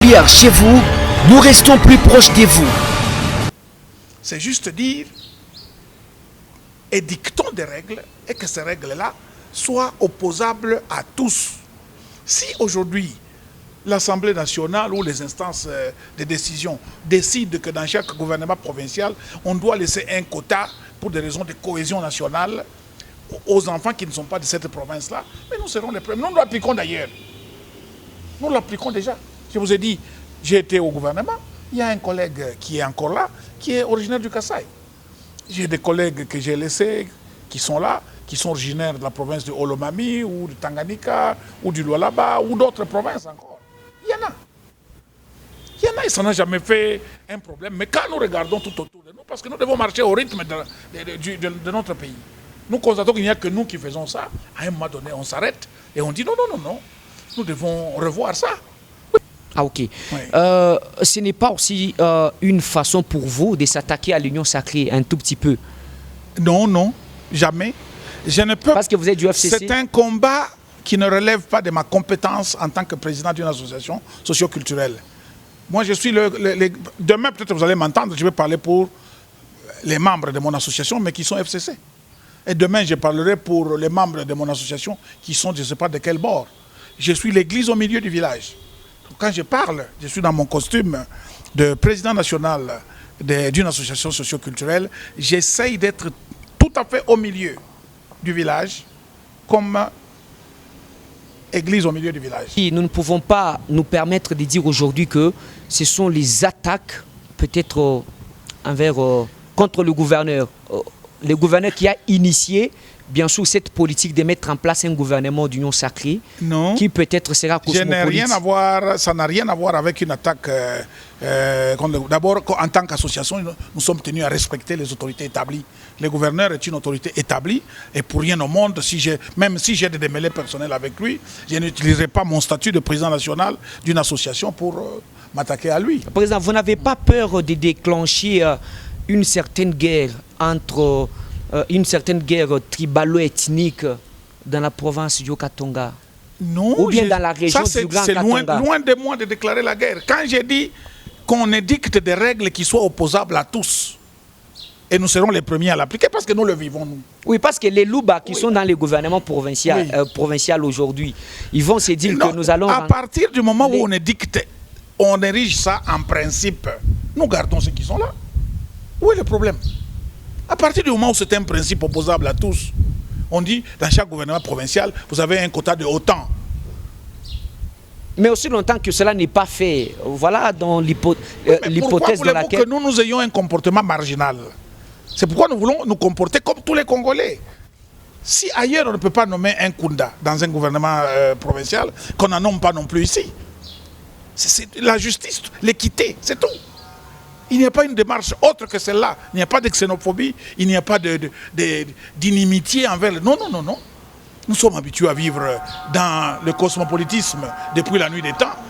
particulière chez vous, nous restons plus proches de vous. C'est juste dire, édictons des règles et que ces règles-là soient opposables à tous. Si aujourd'hui, l'Assemblée nationale ou les instances de décision décident que dans chaque gouvernement provincial, on doit laisser un quota pour des raisons de cohésion nationale aux enfants qui ne sont pas de cette province-là, mais nous serons les premiers. Nous l'appliquons d'ailleurs. Nous l'appliquons déjà. Je vous ai dit, j'ai été au gouvernement, il y a un collègue qui est encore là, qui est originaire du Kasaï. J'ai des collègues que j'ai laissés, qui sont là, qui sont originaires de la province de Olomami, ou de Tanganyika, ou du Lualaba, ou d'autres provinces encore. Il y en a. Il y en a, et ça n'a jamais fait un problème. Mais quand nous regardons tout autour de nous, parce que nous devons marcher au rythme de notre pays, nous constatons qu'il n'y a que nous qui faisons ça. À un moment donné, on s'arrête et on dit non, non, non, non. Nous devons revoir ça. Ah ok. Oui. Ce n'est pas aussi une façon pour vous de s'attaquer à l'Union sacrée un tout petit peu? Non, non, jamais. Je ne peux. Parce que vous êtes du FCC. C'est un combat qui ne relève pas de ma compétence en tant que président d'une association socioculturelle. Moi, je suis demain, peut-être vous allez m'entendre, je vais parler pour les membres de mon association, mais qui sont FCC. Et demain, je parlerai pour les membres de mon association qui sont, je ne sais pas de quel bord. Je suis l'église au milieu du village. Quand je parle, je suis dans mon costume de président national d'une association socioculturelle. J'essaye d'être tout à fait au milieu du village, comme église au milieu du village. Nous ne pouvons pas nous permettre de dire aujourd'hui que ce sont les attaques, peut-être contre le gouverneur qui a initié, bien sûr, cette politique de mettre en place un gouvernement d'union sacrée, non, qui peut-être sera cosmopolite. Ça n'a rien à voir avec une attaque. D'abord, en tant qu'association, nous sommes tenus à respecter les autorités établies. Le gouverneur est une autorité établie et pour rien au monde, même si j'ai des démêlés personnels avec lui, je n'utiliserai pas mon statut de président national d'une association pour m'attaquer à lui. Président, vous n'avez pas peur de déclencher une certaine guerre tribalo-ethnique dans la province du Haut-Katanga? Non, ou bien dans la région du Grand Katanga? C'est loin de moi de déclarer la guerre. Quand j'ai dit qu'on édicte des règles qui soient opposables à tous, et nous serons les premiers à l'appliquer parce que nous le vivons, nous. Oui, parce que les Louba qui sont dans les gouvernements provincial aujourd'hui, ils vont se dire que nous allons... À partir du moment où on édicte, on érige ça en principe, nous gardons ceux qui sont là. Où est le problème? À partir du moment où c'est un principe opposable à tous, on dit dans chaque gouvernement provincial, vous avez un quota de autant. Mais aussi longtemps que cela n'est pas fait, voilà dans l'hypothèse dans laquelle... que nous ayons un comportement marginal. C'est pourquoi nous voulons nous comporter comme tous les Congolais. Si ailleurs on ne peut pas nommer un Kunda dans un gouvernement provincial, qu'on n'en nomme pas non plus ici. C'est la justice, l'équité, c'est tout. Il n'y a pas une démarche autre que celle-là. Il n'y a pas de xénophobie, il n'y a pas d'inimitié envers... Non, non, non, non. Nous sommes habitués à vivre dans le cosmopolitisme depuis la nuit des temps.